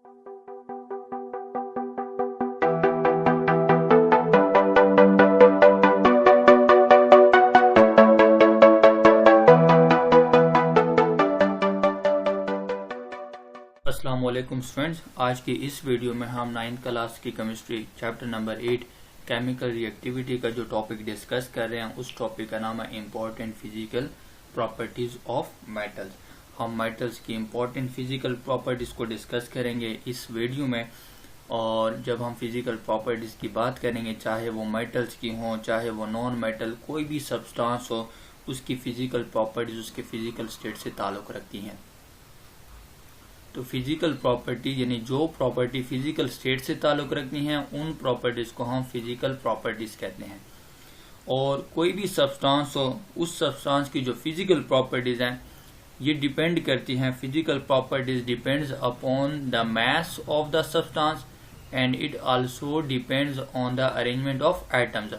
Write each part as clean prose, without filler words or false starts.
अस्सलाम वालेकुम स्टूडेंट्स, आज की इस वीडियो में हम 9th क्लास की chemistry chapter number 8 chemical reactivity का जो टॉपिक डिस्कस कर रहे हैं उस टॉपिक का नाम है important physical properties of metals. हम मेटल्स की इम्पोर्टेंट फिजिकल प्रॉपर्टीज को डिस्कस करेंगे इस वीडियो में। और जब हम फिजिकल प्रॉपर्टीज की बात करेंगे, चाहे वो मेटल्स की हों चाहे वो नॉन मेटल कोई भी सब्सटेंस हो, उसकी फिजिकल प्रॉपर्टीज उसके फिजिकल स्टेट से ताल्लुक़ रखती हैं। तो फिजिकल प्रॉपर्टी यानी जो प्रॉपर्टी फिजिकल स्टेट से ताल्लुक़ रखती हैं उन प्रॉपर्टीज को हम फिजिकल प्रॉपर्टीज कहते हैं। और कोई भी सब्सटेंस हो, उस सब्सटेंस की जो फिजिकल प्रॉपर्टीज हैं ये डिपेंड करती हैं, physical properties depends upon the mass of the substance and it also depends on the arrangement of atoms.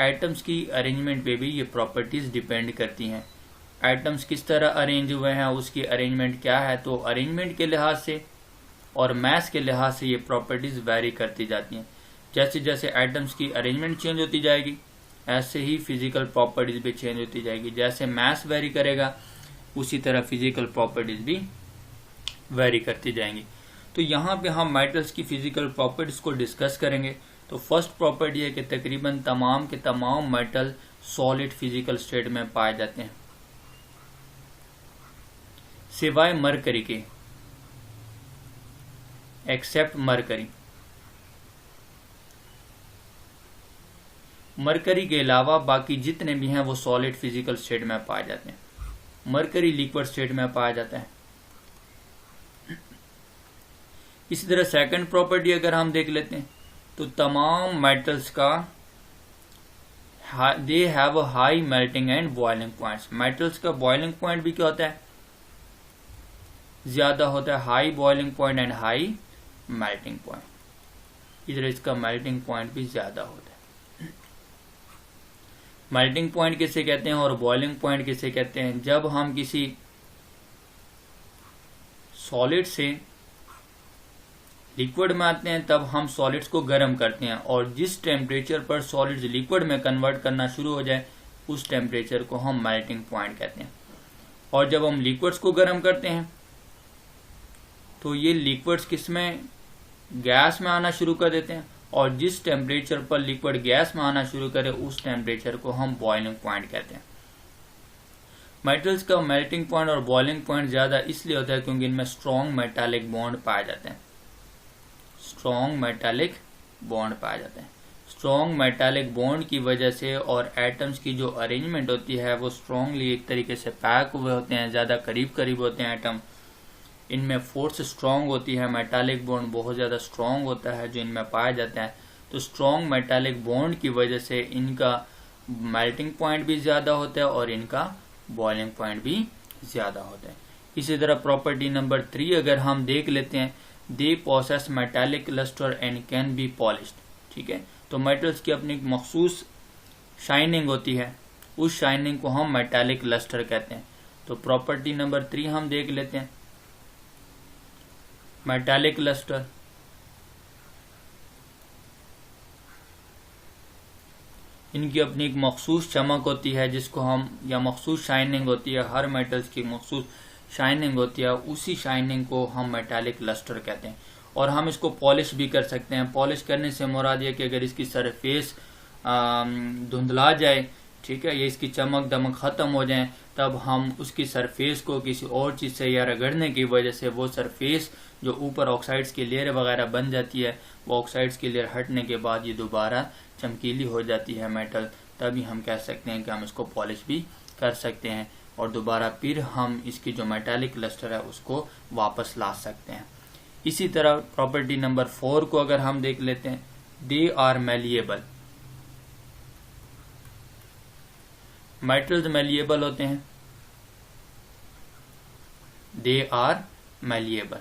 Atoms की अरेंजमेंट पे भी ये प्रॉपर्टीज डिपेंड करती हैं। एटम्स किस तरह अरेंज हुए हैं, उसकी अरेंजमेंट क्या है, तो अरेंजमेंट के लिहाज से और मैथ के लिहाज से ये प्रॉपर्टीज वैरी करती जाती हैं। जैसे जैसे एटम्स की अरेंजमेंट चेंज होती जाएगी ऐसे ही फिजिकल प्रॉपर्टीज भी चेंज होती जाएगी। जैसे मैथ वैरी करेगा उसी तरह फिजिकल प्रॉपर्टीज भी वैरी करती जाएंगी। तो यहाँ पे हम मेटल्स की फिजिकल प्रॉपर्टीज को डिस्कस करेंगे। तो फर्स्ट प्रॉपर्टी है कि तकरीबन तमाम के तमाम मेटल सॉलिड फिजिकल स्टेट में पाए जाते हैं सिवाय मरकरी के, एक्सेप्ट मरकरी। मरकरी के अलावा बाकी जितने भी हैं वो सॉलिड फिजिकल स्टेट में पाए जाते हैं। मरकरी लिक्विड स्टेट में पाया जाता है। इसी तरह सेकंड प्रॉपर्टी अगर हम देख लेते हैं तो तमाम मेटल्स का they have high melting and boiling points. Metals का बॉइलिंग पॉइंट भी क्या होता है, ज्यादा होता है, high boiling point and high melting point. इधर इसका मेल्टिंग पॉइंट भी ज्यादा होता है। मेल्टिंग पॉइंट किसे कहते हैं और बॉइलिंग पॉइंट किसे कहते हैं? जब हम किसी सॉलिड से लिक्विड में आते हैं तब हम सॉलिड्स को गर्म करते हैं और जिस टेम्परेचर पर सॉलिड्स लिक्विड में कन्वर्ट करना शुरू हो जाए उस टेम्परेचर को हम मेल्टिंग पॉइंट कहते हैं। और जब हम लिक्विड्स को गर्म करते हैं तो ये लिक्विड्स किसमें, गैस में आना शुरू कर देते हैं और जिस टेम्परेचर पर लिक्विड गैस में आना शुरू करे उस टेम्परेचर को हम बॉइलिंग पॉइंट कहते हैं। मेटल्स का मेल्टिंग पॉइंट और बॉइलिंग पॉइंट ज्यादा इसलिए होता है क्योंकि इनमें स्ट्रॉन्ग मेटालिक बॉन्ड पाए जाते हैं। स्ट्रॉन्ग मेटालिक बॉन्ड पाए जाते हैं। स्ट्रॉन्ग मेटालिक बॉन्ड की वजह से और एटम्स की जो अरेंजमेंट होती है वो स्ट्रॉन्गली एक तरीके से पैक हुए होते हैं, ज्यादा करीब करीब होते हैं एटम। इनमें फोर्स स्ट्रॉन्ग होती है, मेटालिक बॉन्ड बहुत ज़्यादा स्ट्रॉन्ग होता है जो इनमें पाया जाता है। तो स्ट्रॉन्ग मेटालिक बॉन्ड की वजह से इनका मेल्टिंग पॉइंट भी ज़्यादा होता है और इनका बॉइलिंग पॉइंट भी ज़्यादा होता है। इसी तरह प्रॉपर्टी नंबर 3 अगर हम देख लेते हैं, they possess metallic lustre and can be polished. ठीक है, तो मेटल्स की अपनी मखसूस शाइनिंग होती है, उस शाइनिंग को हम मेटालिक लस्टर कहते हैं। तो प्रॉपर्टी नंबर 3 हम देख लेते हैं, मेटालिक लस्टर। इनकी अपनी एक मखसूस चमक होती है जिसको हम, या मखसूस शाइनिंग होती है, हर मेटल्स की मखसूस शाइनिंग होती है, उसी शाइनिंग को हम मेटालिक लस्टर कहते हैं। और हम इसको पॉलिश भी कर सकते हैं। पॉलिश करने से मुराद ये कि अगर इसकी सरफेस धुंधला जाए, ठीक है, ये इसकी चमक दमक खत्म हो जाए, तब हम उसकी सरफेस को किसी और चीज से या रगड़ने की वजह से वो सरफेस जो ऊपर ऑक्साइड्स की लेयर वगैरह बन जाती है, वो ऑक्साइड्स की लेयर हटने के बाद ये दोबारा चमकीली हो जाती है मेटल, तभी हम कह सकते हैं कि हम इसको पॉलिश भी कर सकते हैं और दोबारा फिर हम इसकी जो मेटालिक लस्टर है उसको वापस ला सकते हैं। इसी तरह प्रॉपर्टी नंबर 4 को अगर हम देख लेते हैं, they are malleable. Metals malleable होते हैं, दे आर मैलिएबल।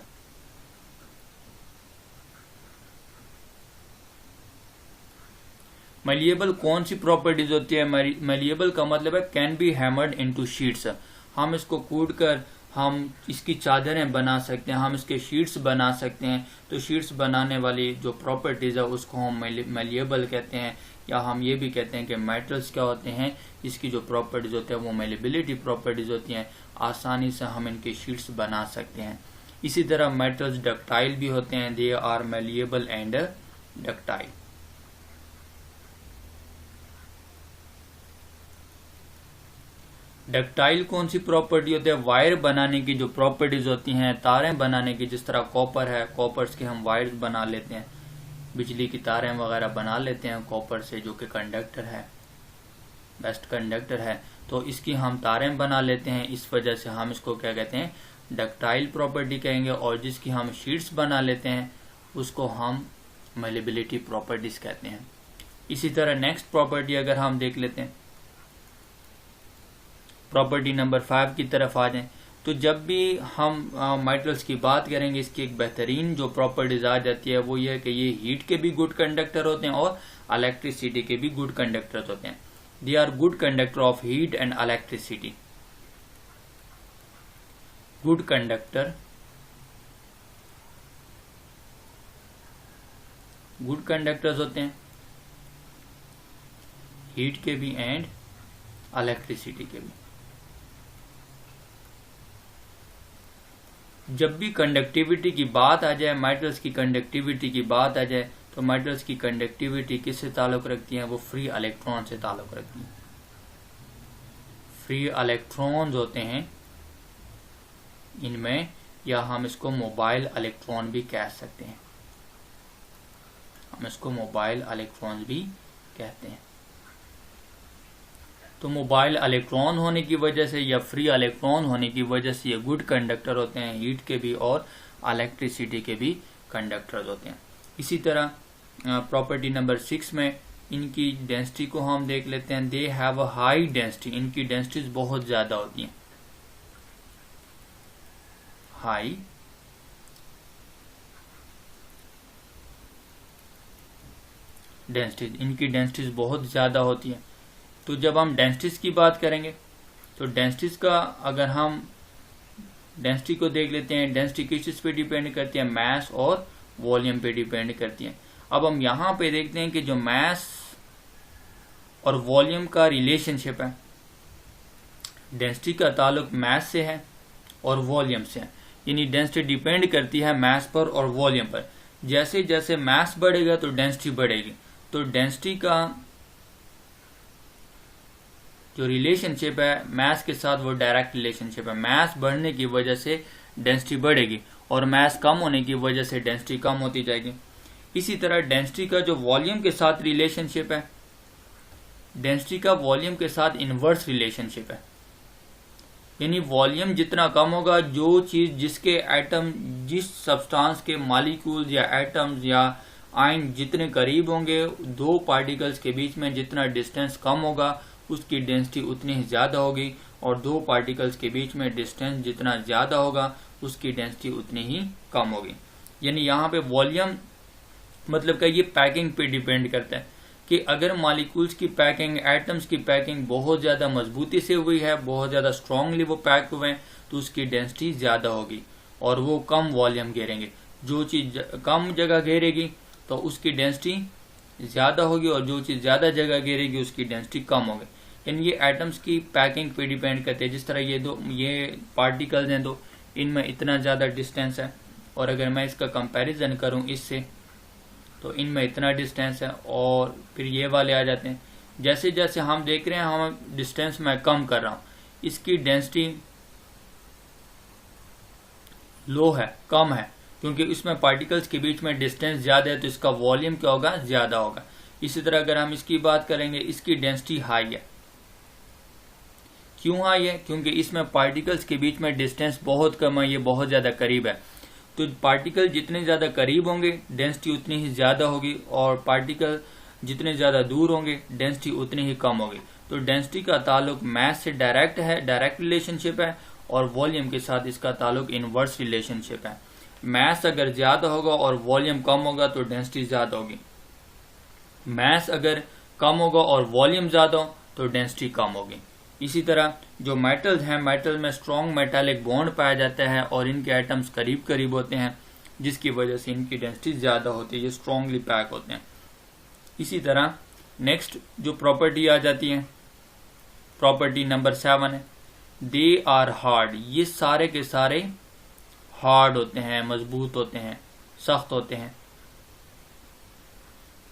मैलिएबल कौन सी प्रॉपर्टीज होती है? मैलिएबल का मतलब है can be hammered into sheets. हम इसको कूट कर हम इसकी चादरें बना सकते हैं, हम इसके शीट्स बना सकते हैं। तो शीट्स बनाने वाली जो प्रॉपर्टीज है उसको हम मेलिएबल कहते हैं, या हम ये भी कहते हैं कि मेटल्स क्या होते हैं, इसकी जो प्रॉपर्टीज होते हैं वो मेलिबिलिटी प्रॉपर्टीज होती हैं, आसानी से हम इनके शीट्स बना सकते हैं। इसी तरह मेटल्स डक्टाइल भी होते हैं, they are malleable and ductile. Ductile कौन सी प्रॉपर्टी होती है? वायर बनाने की जो प्रॉपर्टीज होती हैं, तारें बनाने की, जिस तरह कॉपर है, कॉपर्स के हम वायर्स बना लेते हैं, बिजली की तारें वगैरह बना लेते हैं कॉपर से, जो कि कंडक्टर है, बेस्ट कंडक्टर है। तो इसकी हम तारें बना लेते हैं, इस वजह से हम इसको क्या कहते हैं, डक्टाइल प्रॉपर्टी कहेंगे। और जिसकी हम शीट्स बना लेते हैं उसको हम मेलिबिलिटी प्रॉपर्टीज कहते हैं। इसी तरह नेक्स्ट प्रॉपर्टी अगर हम देख लेते हैं, प्रॉपर्टी नंबर 5 की तरफ आ जाएं, तो जब भी हम मेटल्स की बात करेंगे, इसकी एक बेहतरीन जो प्रॉपर्टीज आ जाती है वो ये है कि ये हीट के भी गुड कंडक्टर होते हैं और इलेक्ट्रिसिटी के भी गुड कंडक्टर होते हैं। They are good conductor of heat and electricity. Good conductor, good conductors होते हैं हीट के भी एंड इलेक्ट्रिसिटी के भी। जब भी कंडक्टिविटी की बात आ जाए, मेटल्स की कंडक्टिविटी की बात आ जाए, तो मेटल्स की कंडक्टिविटी किससे ताल्लुक रखती है? वो फ्री इलेक्ट्रॉन से ताल्लुक रखती है। फ्री इलेक्ट्रॉन्स होते हैं इनमें, या हम इसको मोबाइल इलेक्ट्रॉन भी कह सकते हैं, हम इसको मोबाइल इलेक्ट्रॉन भी कहते हैं। तो मोबाइल इलेक्ट्रॉन होने की वजह से या फ्री इलेक्ट्रॉन होने की वजह से ये गुड कंडक्टर होते हैं, हीट के भी और इलेक्ट्रिसिटी के भी कंडक्टर्स होते हैं। इसी तरह प्रॉपर्टी नंबर 6 में इनकी डेंसिटी को हम देख लेते हैं। They have a high density, इनकी डेंसिटीज बहुत ज्यादा होती हैं, हाई डेंसिटीज, इनकी डेंसिटीज बहुत ज्यादा होती हैं। तो जब हम डेंसिटीज की बात करेंगे तो डेंसिटीज का अगर हम डेंसिटी को देख लेते हैं, डेंसिटी किस चीज पे डिपेंड करती है? मास और वॉल्यूम पे डिपेंड करती है। अब हम यहाँ पे देखते हैं कि जो मास और वॉल्यूम का रिलेशनशिप है, डेंसिटी का ताल्लुक मास से है और वॉल्यूम से है, यानी डेंसिटी डिपेंड करती है मास पर और वॉल्यूम पर। जैसे जैसे मास बढ़ेगा तो डेंसिटी बढ़ेगी। तो डेंसिटी का जो रिलेशनशिप है मास के साथ वो डायरेक्ट रिलेशनशिप है। मास बढ़ने की वजह से डेंसिटी बढ़ेगी और मास कम होने की वजह से डेंसिटी कम होती जाएगी। इसी तरह डेंसिटी का जो वॉल्यूम के साथ रिलेशनशिप है, डेंसिटी का वॉल्यूम के साथ इनवर्स रिलेशनशिप है, यानी वॉल्यूम जितना कम होगा, जो चीज जिसके एटम, जिस सब्सटेंस के मॉलिक्यूल्स या एटम्स या आयन जितने करीब होंगे, दो पार्टिकल्स के बीच में जितना डिस्टेंस कम होगा उसकी डेंसिटी उतनी ही ज्यादा होगी, और दो पार्टिकल्स के बीच में डिस्टेंस जितना ज्यादा होगा उसकी डेंसिटी उतनी ही कम होगी। यानी यहाँ पे वॉल्यूम मतलब का ये पैकिंग पे डिपेंड करता है कि अगर मॉलिक्यूल्स की पैकिंग, एटम्स की पैकिंग बहुत ज्यादा मजबूती से हुई है, बहुत ज्यादा स्ट्रांगली वो पैक हुए हैं, तो उसकी डेंसिटी ज्यादा होगी और वो कम वॉल्यूम घेरेंगे। जो चीज कम जगह घेरेगी तो उसकी डेंसिटी ज्यादा होगी, और जो चीज ज्यादा जगह घेरेगी उसकी डेंसिटी कम होगी। यानी ये एटम्स की पैकिंग पे डिपेंड करते हैं। जिस तरह ये पार्टिकल्स हैं दो, इनमें इतना ज्यादा डिस्टेंस है, और अगर मैं इसका कंपैरिजन करूं इससे, तो इनमें इतना डिस्टेंस है, और फिर ये वाले आ जाते हैं। जैसे जैसे हम देख रहे हैं हम डिस्टेंस मैं कम कर रहा हूं, इसकी डेंसिटी लो है, कम है, क्योंकि इसमें पार्टिकल्स के बीच में डिस्टेंस ज्यादा है, तो इसका वॉल्यूम क्या होगा? ज्यादा होगा। इसी तरह अगर हम इसकी बात करेंगे, इसकी डेंसिटी हाई है। क्यों हाई है? क्योंकि इसमें पार्टिकल्स के बीच में डिस्टेंस बहुत कम है, ये बहुत ज्यादा करीब है। तो पार्टिकल जितने ज्यादा करीब होंगे डेंसिटी उतनी ही ज्यादा होगी, और पार्टिकल जितने ज्यादा दूर होंगे डेंसिटी उतनी ही कम होगी। तो डेंसिटी का ताल्लुक मास से डायरेक्ट है, डायरेक्ट रिलेशनशिप है, और वॉल्यूम के साथ इसका ताल्लुक इनवर्स रिलेशनशिप है। मास अगर ज्यादा होगा और वॉल्यूम कम होगा तो डेंसिटी ज्यादा होगी। मास अगर कम होगा और वॉल्यूम ज्यादा हो तो डेंसिटी कम होगी। इसी तरह जो मेटल्स हैं, मेटल में स्ट्रॉन्ग मेटालिक बॉन्ड पाया जाता है और इनके एटम्स करीब करीब होते हैं, जिसकी वजह से इनकी डेंसिटी ज्यादा होती है, ये स्ट्रॉन्गली पैक होते हैं। इसी तरह नेक्स्ट जो प्रॉपर्टी आ जाती है, प्रॉपर्टी नंबर 7 है, दे आर हार्ड। ये सारे के सारे हार्ड होते हैं, मजबूत होते हैं, सख्त होते हैं,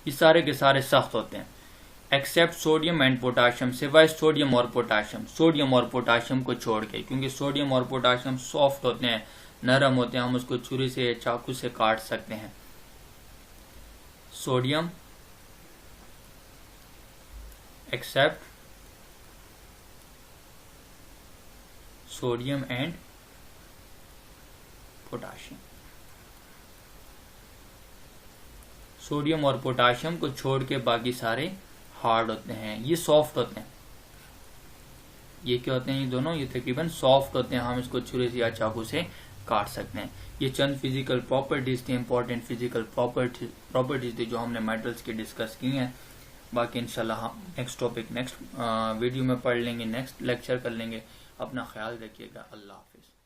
ये सारे के सारे सख्त होते हैं एक्सेप्ट सोडियम एंड पोटाशियम, सिवाय सोडियम और पोटाशियम, सोडियम और पोटाशियम को छोड़ के, क्योंकि सोडियम और पोटाशियम सॉफ्ट होते हैं, नरम होते हैं, हम उसको छुरी से चाकू से काट सकते हैं। Sodium except sodium and potassium, sodium और पोटाशियम को छोड़ के बाकी सारे हार्ड होते हैं, ये सॉफ्ट होते हैं। ये क्या होते हैं? ये दोनों ये तकरीबन सॉफ्ट होते हैं, हम इसको छुरे से या चाकू से काट सकते हैं। ये चंद फिजिकल प्रॉपर्टीज थी, इंपॉर्टेंट फिजिकल प्रॉपर्टीज थी जो हमने मेटल्स की डिस्कस की हैं। बाकी इंशाल्लाह हम नेक्स्ट टॉपिक नेक्स्ट वीडियो में पढ़ लेंगे, नेक्स्ट लेक्चर कर लेंगे। अपना ख्याल रखिएगा। अल्लाह हाफिज।